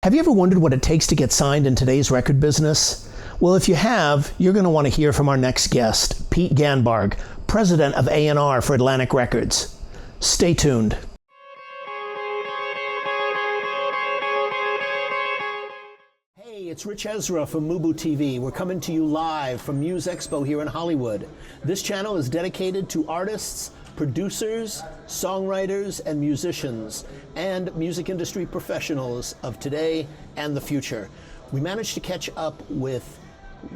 Have you ever wondered what it takes to get signed in today's record business? Well, if you have, you're going to want to hear from our next guest, Pete Ganbarg, President of A&R for Atlantic Records. Stay tuned. Hey, it's Rich Ezra from MUBUTV. We're coming to you live from Muse Expo here in Hollywood. This channel is dedicated to artists, producers, songwriters, and musicians, and music industry professionals of today and the future. We managed to catch up with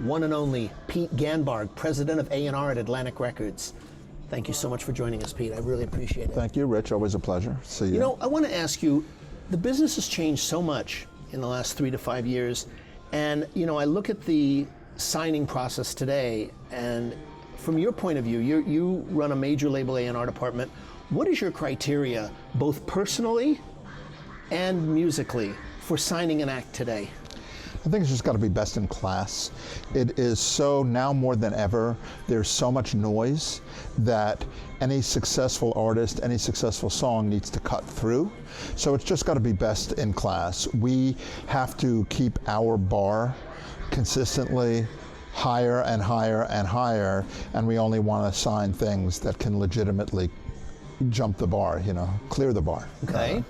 one and only Pete Ganbarg, President of A&R at Atlantic Records. Thank you so much for joining us, Pete. I really appreciate it. Thank you, Rich. Always a pleasure. See you. You know, I want to ask you, the business has changed so much in the last 3 to 5 years, and you know, I look at the signing process today, and from your point of view, you run a major label A&R department. What is your criteria, both personally and musically, for signing an act today? I think it's just got to be best in class. It is so, now more than ever, there's so much noise that any successful artist, any successful song needs to cut through. So it's just got to be best in class. We have to keep our bar consistently higher and higher and higher, and we only want to sign things that can legitimately jump the bar, you know, clear the bar. Okay.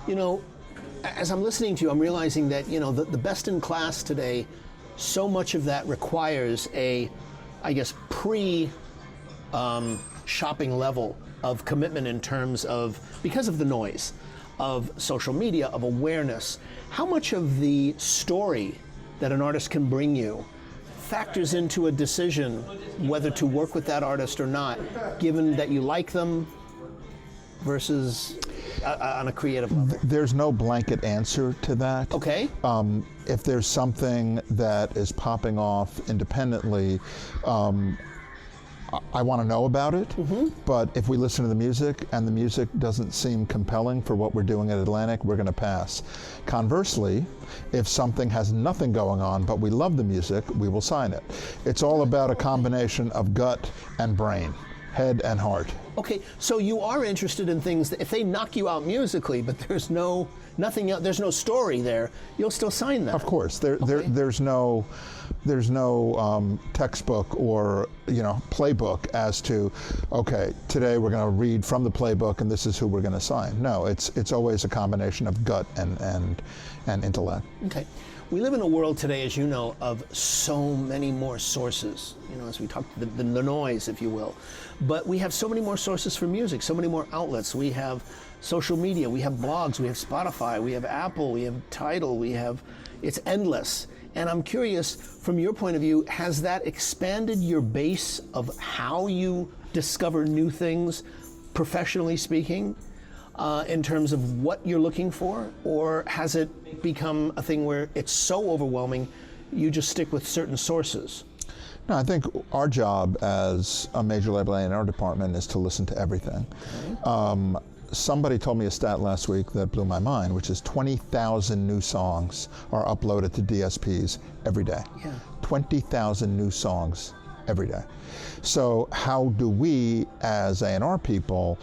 You know, as I'm listening to you, I'm realizing that, you know, the best in class today, so much of that requires a, I guess, shopping level of commitment in terms of, because of the noise of social media, of awareness. How much of the story that an artist can bring you factors into a decision whether to work with that artist or not, given that you like them versus on a creative level? There's no blanket answer to that. Okay. If there's something that is popping off independently, I want to know about it, but if we listen to the music and the music doesn't seem compelling for what we're doing at Atlantic, we're going to pass. Conversely, if something has nothing going on but we love the music, we will sign it. It's all about a combination of gut and brain, head and heart. Okay, so you are interested in things that if they knock you out musically, but there's nothing else, there's no story there, you'll still sign them. Of course, there's no textbook or, you know, playbook as to, okay, today we're going to read from the playbook and this is who we're going to sign. No, it's always a combination of gut and intellect. Okay. We live in a world today, as you know, of so many more sources, you know, as we talked, the noise, if you will. But we have so many more sources for music, so many more outlets. We have social media, we have blogs, we have Spotify, we have Apple, we have Tidal, it's endless. And I'm curious, from your point of view, has that expanded your base of how you discover new things, professionally speaking? In terms of what you're looking for, or has it become a thing where it's so overwhelming you just stick with certain sources? No, I think our job as a major label A&R department is to listen to everything. Okay. Somebody told me a stat last week that blew my mind, which is 20,000 new songs are uploaded to DSPs every day. Yeah. 20,000 new songs every day. So how do we, as A&R people,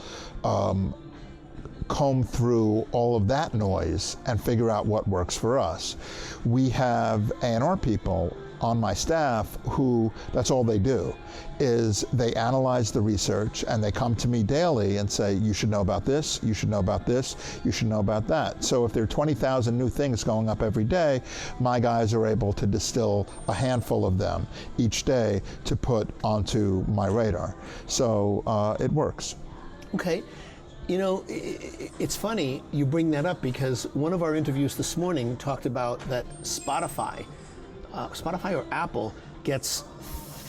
comb through all of that noise and figure out what works for us? We have A&R people on my staff who, that's all they do, is they analyze the research and they come to me daily and say, you should know about this, you should know about this, you should know about that. So if there are 20,000 new things going up every day, my guys are able to distill a handful of them each day to put onto my radar. So it works. Okay. You know, it's funny you bring that up because one of our interviews this morning talked about that Spotify or Apple gets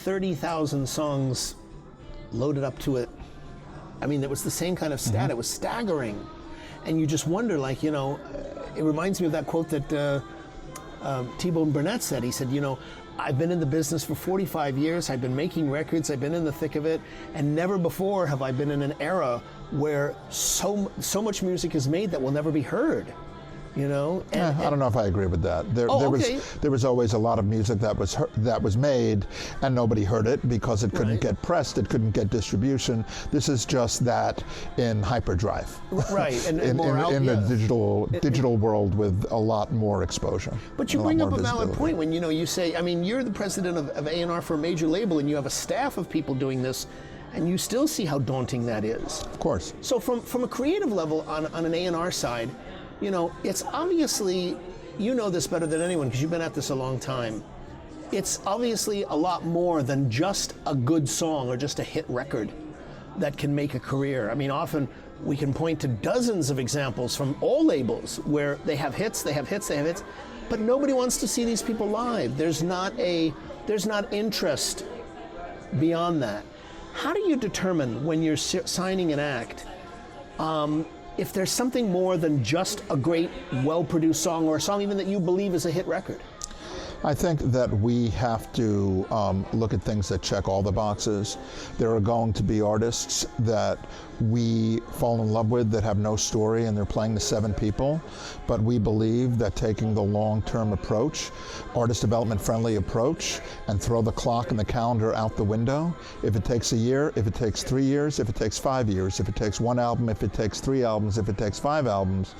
30,000 songs loaded up to it. I mean, it was the same kind of stat. It was staggering. And you just wonder, like, you know, it reminds me of that quote that T-Bone Burnett said. He said, you know, I've been in the business for 45 years, I've been making records, I've been in the thick of it, and never before have I been in an era where so much music is made that will never be heard. you know? I don't know if I agree with that. There okay. there was always a lot of music that was made and nobody heard it because it couldn't get pressed, it couldn't get distribution. This is just that in hyperdrive. Right, and in the digital world with a lot more exposure. But you bring up a valid point when you say, I mean, you're the president of A&R for a major label and you have a staff of people doing this, and you still see how daunting that is. Of course. So from a creative level on an A&R side, you know, it's obviously, you know this better than anyone because you've been at this a long time. It's obviously a lot more than just a good song or just a hit record that can make a career. I mean, often we can point to dozens of examples from all labels where they have hits, but nobody wants to see these people live. There's not interest beyond that. How do you determine when you're signing an act if there's something more than just a great, well-produced song or a song even that you believe is a hit record? I think that we have to look at things that check all the boxes. There are going to be artists that we fall in love with that have no story and they're playing to 7 people, but we believe that taking the long-term approach, artist development friendly approach, and throw the clock and the calendar out the window, if it takes a year, if it takes 3 years, if it takes 5 years, if it takes 1 album, if it takes 3 albums, if it takes 5 albums.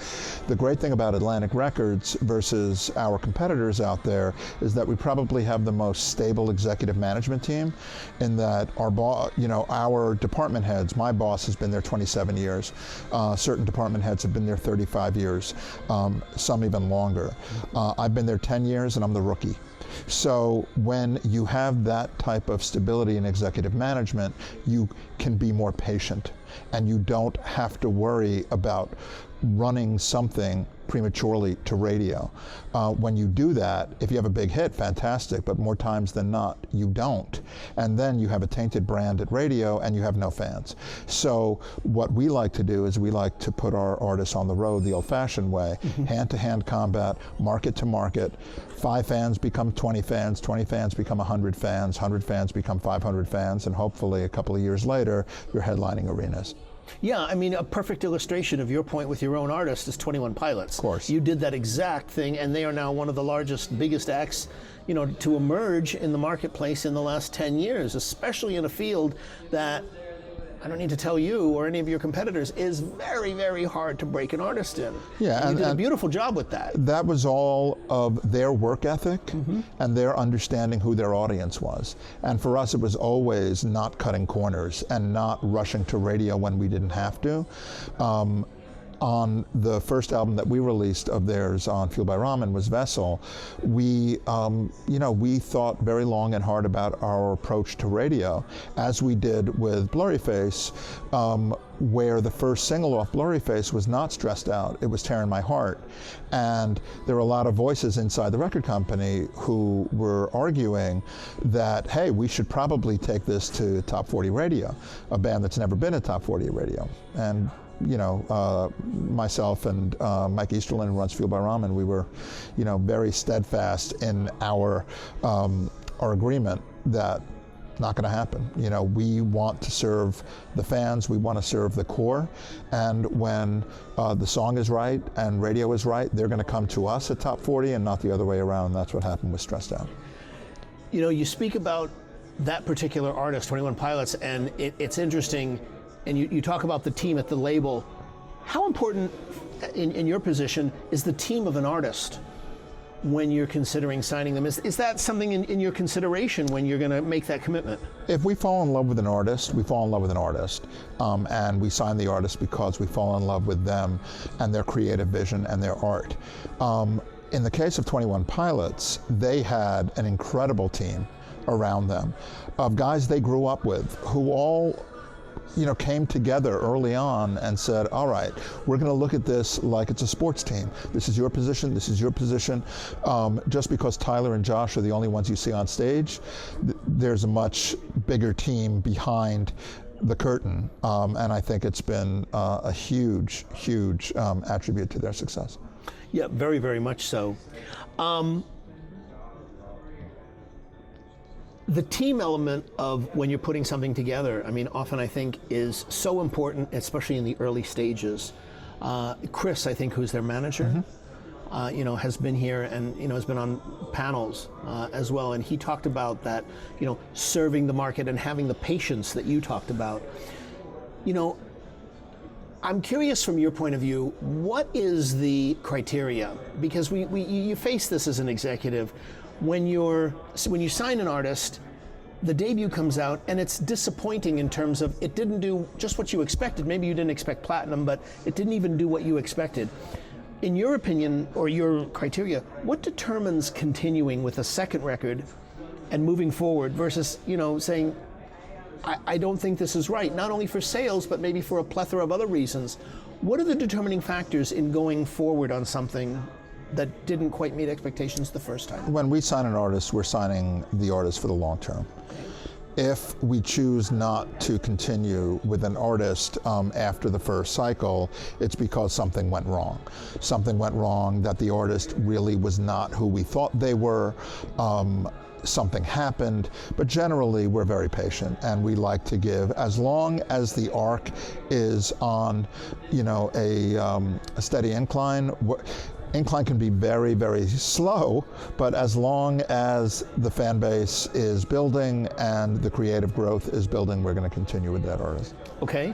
The great thing about Atlantic Records versus our competitors out there is that we probably have the most stable executive management team in that our department heads, my boss has been there 27 years. Certain department heads have been there 35 years, some even longer. I've been there 10 years and I'm the rookie. So when you have that type of stability in executive management, you can be more patient and you don't have to worry about running something prematurely to radio. When you do that, if you have a big hit, fantastic, but more times than not, you don't. And then you have a tainted brand at radio and you have no fans. So what we like to do is we like to put our artists on the road the old-fashioned way, hand-to-hand combat, market to market. 5 fans become 20 fans, 20 fans become 100 fans, 100 fans become 500 fans, and hopefully a couple of years later, you're headlining arenas. Yeah, I mean, a perfect illustration of your point with your own artist is 21 Pilots. Of course. You did that exact thing, and they are now one of the largest, biggest acts, you know, to emerge in the marketplace in the last 10 years, especially in a field that, I don't need to tell you or any of your competitors, is very, very hard to break an artist in. Yeah, and you did a beautiful job with that. That was all of their work ethic and their understanding who their audience was. And for us, it was always not cutting corners and not rushing to radio when we didn't have to. On the first album that we released of theirs on Fueled by Ramen was Vessel, we thought very long and hard about our approach to radio, as we did with Blurryface, where the first single off Blurryface was not Stressed Out, it was Tearing My Heart. And there were a lot of voices inside the record company who were arguing that, hey, we should probably take this to Top 40 radio, a band that's never been at Top 40 radio. And myself and Mike Easterlin, who runs Fueled by Ramen, we were, very steadfast in our agreement that not going to happen. We want to serve the fans, we want to serve the core, and when the song is right and radio is right, they're going to come to us at Top 40 and not the other way around. That's what happened with Stressed Out. You speak about that particular artist, 21 Pilots, and it's interesting. And you talk about the team at the label. How important, in your position, is the team of an artist when you're considering signing them? Is that something in your consideration when you're going to make that commitment? If we fall in love with an artist, we fall in love with an artist. And we sign the artist because we fall in love with them and their creative vision and their art. In the case of 21 Pilots, they had an incredible team around them of guys they grew up with who all came together early on and said, all right, we're going to look at this like it's a sports team. This is your position, this is your position. Just because Tyler and Josh are the only ones you see on stage, there's a much bigger team behind the curtain. And I think it's been a huge, huge attribute to their success. Yeah, very, very much so. The team element of when you're putting something together, often I think is so important, especially in the early stages. Chris, I think, who's their manager, has been here and has been on panels as well, and he talked about that, serving the market and having the patience that you talked about. I'm curious from your point of view, what is the criteria? Because you face this as an executive when you sign an artist. The debut comes out and it's disappointing in terms of it didn't do just what you expected. Maybe you didn't expect platinum, but it didn't even do what you expected. In your opinion or your criteria, what determines continuing with a second record and moving forward versus, saying, I don't think this is right, not only for sales, but maybe for a plethora of other reasons. What are the determining factors in going forward on something that didn't quite meet expectations the first time? When we sign an artist, we're signing the artist for the long term. If we choose not to continue with an artist after the first cycle, it's because something went wrong. Something went wrong that the artist really was not who we thought they were. Something happened, but generally we're very patient and we like to give, as long as the arc is on, a steady incline. Incline can be very, very slow, but as long as the fan base is building and the creative growth is building, we're going to continue with that artist. Okay.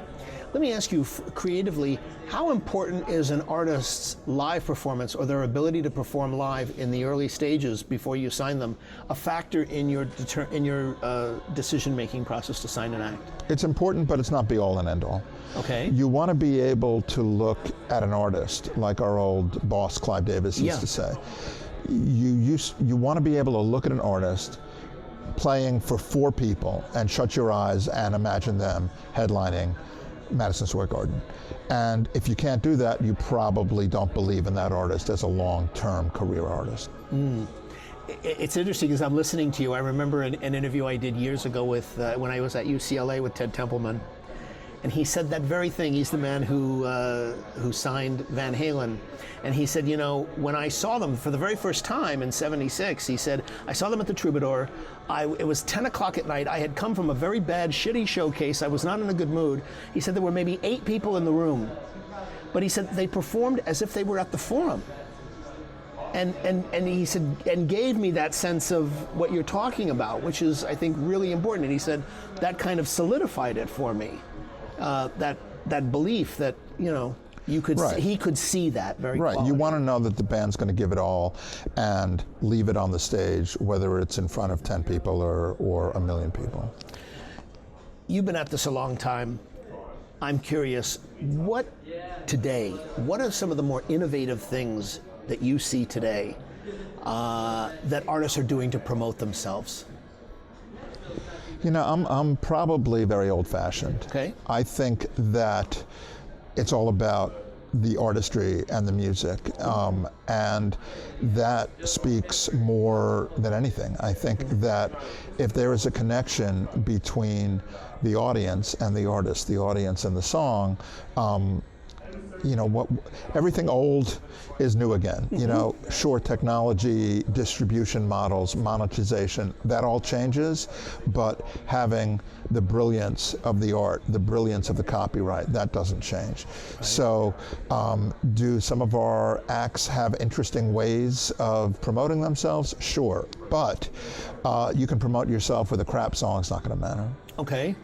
Let me ask you creatively, how important is an artist's live performance or their ability to perform live in the early stages before you sign them a factor in your decision-making process to sign an act? It's important, but it's not be all and end all. Okay. You want to be able to look at an artist, like our old boss Clive Davis used to say. You want to be able to look at an artist playing for 4 people and shut your eyes and imagine them headlining Madison Square Garden. And if you can't do that, you probably don't believe in that artist as a long-term career artist. It's interesting as I'm listening to you. I remember an interview I did years ago with when I was at UCLA with Ted Templeman, and he said that very thing. He's the man who signed Van Halen, and he said, when I saw them for the very first time in '76, he said, I saw them at the Troubadour. It was 10 o'clock at night. I had come from a very bad, shitty showcase. I was not in a good mood. He said there were maybe 8 people in the room, but he said they performed as if they were at the Forum. And he said, and gave me that sense of what you're talking about, which is, I think, really important. And he said that kind of solidified it for me. That belief that he could see that very right. quality. You want to know that the band's going to give it all and leave it on the stage, whether it's in front of 10 people or a million people. You've been at this a long time. I'm curious, what are some of the more innovative things that you see today that artists are doing to promote themselves? I'm probably very old-fashioned. Okay. I think that it's all about the artistry and the music, and that speaks more than anything. I think that if there is a connection between the audience and the artist, the audience and the song, everything old is new again. Sure, technology, distribution models, monetization, that all changes, but having the brilliance of the art, the brilliance of the copyright, that doesn't change. Right. So do some of our acts have interesting ways of promoting themselves? Sure, but you can promote yourself with a crap song, it's not going to matter. Okay.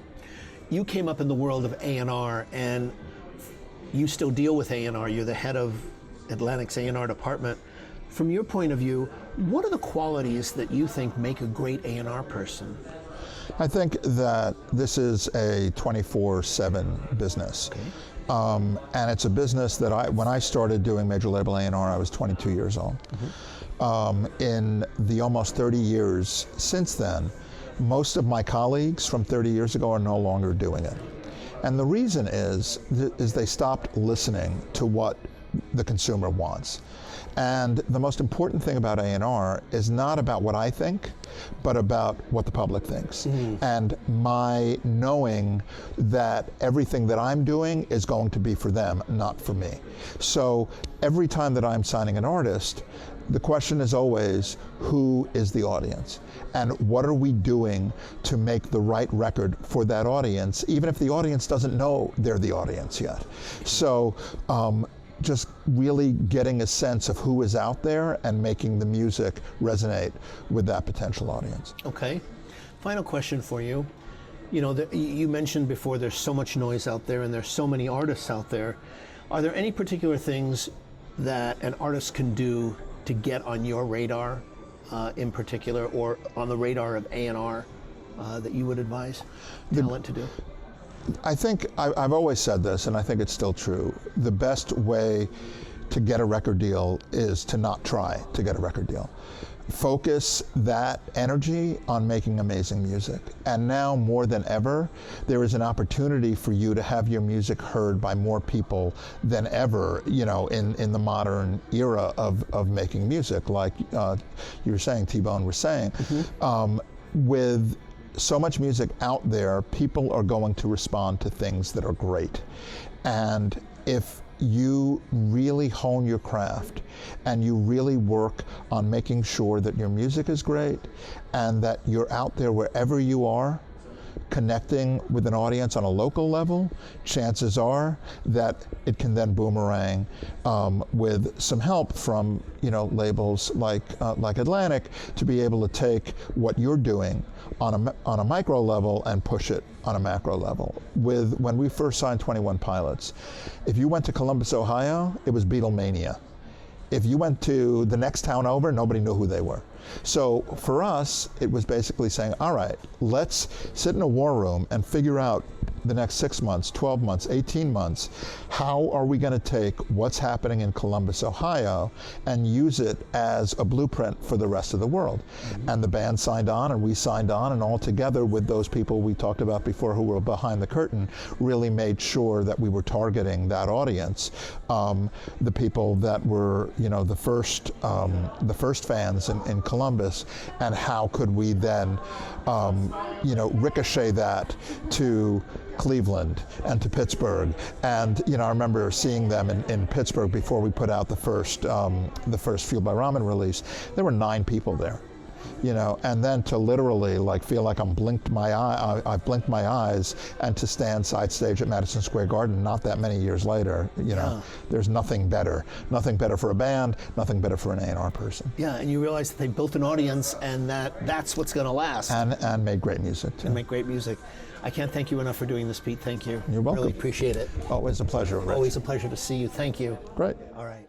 You came up in the world of A&R, and you still deal with A&R. You're the head of Atlantic's A&R department. From your point of view, what are the qualities that you think make a great A&R person? I think that this is a 24/7 business. Okay. And it's a business that when I started doing major label A&R, I was 22 years old. In the almost 30 years since then, most of my colleagues from 30 years ago are no longer doing it. And the reason is they stopped listening to what the consumer wants. And the most important thing about A&R is not about what I think, but about what the public thinks. And my knowing that everything that I'm doing is going to be for them, not for me. So every time that I'm signing an artist, the question is always, who is the audience? And what are we doing to make the right record for that audience, even if the audience doesn't know they're the audience yet? So just really getting a sense of who is out there and making the music resonate with that potential audience. Okay. Final question for you. You know, you mentioned before there's so much noise out there and there's so many artists out there. Are there any particular things that an artist can do to get on your radar in particular, or on the radar of A&R that you would advise talent to do? I think I've always said this, and I think it's still true. The best way to get a record deal is to not try to get a record deal. Focus that energy on making amazing music. And now more than ever, there is an opportunity for you to have your music heard by more people than ever, you know, in the modern era of making music, like you were saying, T-Bone was saying. With so much music out there, people are going to respond to things that are great. And if you really hone your craft and you really work on making sure that your music is great and that you're out there wherever you are, connecting with an audience on a local level, chances are that it can then boomerang with some help from, you know, labels like Atlantic to be able to take what you're doing on a micro level and push it on a macro level. When we first signed 21 Pilots, if you went to Columbus, Ohio, it was Beatlemania. If you went to the next town over, nobody knew who they were. So for us, it was basically saying, all right, let's sit in a war room and figure out the next 6 months, 12 months, 18 months, how are we going to take what's happening in Columbus, Ohio, and use it as a blueprint for the rest of the world. And the band signed on, and we signed on, and all together with those people we talked about before who were behind the curtain, really made sure that we were targeting that audience. The people that were, you know, the first fans in Columbus, and how could we then, you know, ricochet that to Cleveland and to Pittsburgh. And, you know, I remember seeing them in Pittsburgh before we put out the first Fueled by Ramen release. There were 9 people there, you know, and then to literally like feel like I've blinked my eyes, and to stand side stage at Madison Square Garden not that many years later, you know, there's nothing better for a band, nothing better for an A&R person. Yeah, and you realize that they built an audience, and that's what's going to last. And made great music too. And make great music. I can't thank you enough for doing this, Pete. Thank you. You're welcome. Really appreciate it. Always a pleasure, Rich. Always a pleasure to see you. Thank you. Great. All right.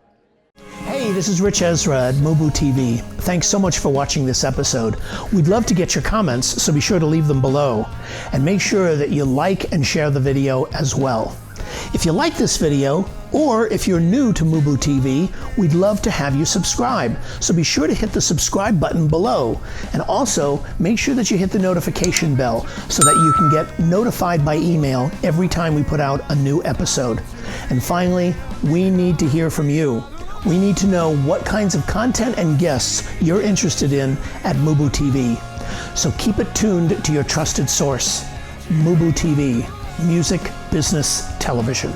Hey, this is Rich Ezra at MUBUTV. Thanks so much for watching this episode. We'd love to get your comments, so be sure to leave them below. And make sure that you like and share the video as well. If you like this video, or if you're new to MUBUTV, we'd love to have you subscribe. So be sure to hit the subscribe button below. And also, make sure that you hit the notification bell so that you can get notified by email every time we put out a new episode. And finally, we need to hear from you. We need to know what kinds of content and guests you're interested in at MUBUTV. So keep it tuned to your trusted source, MUBUTV, Music Business Television.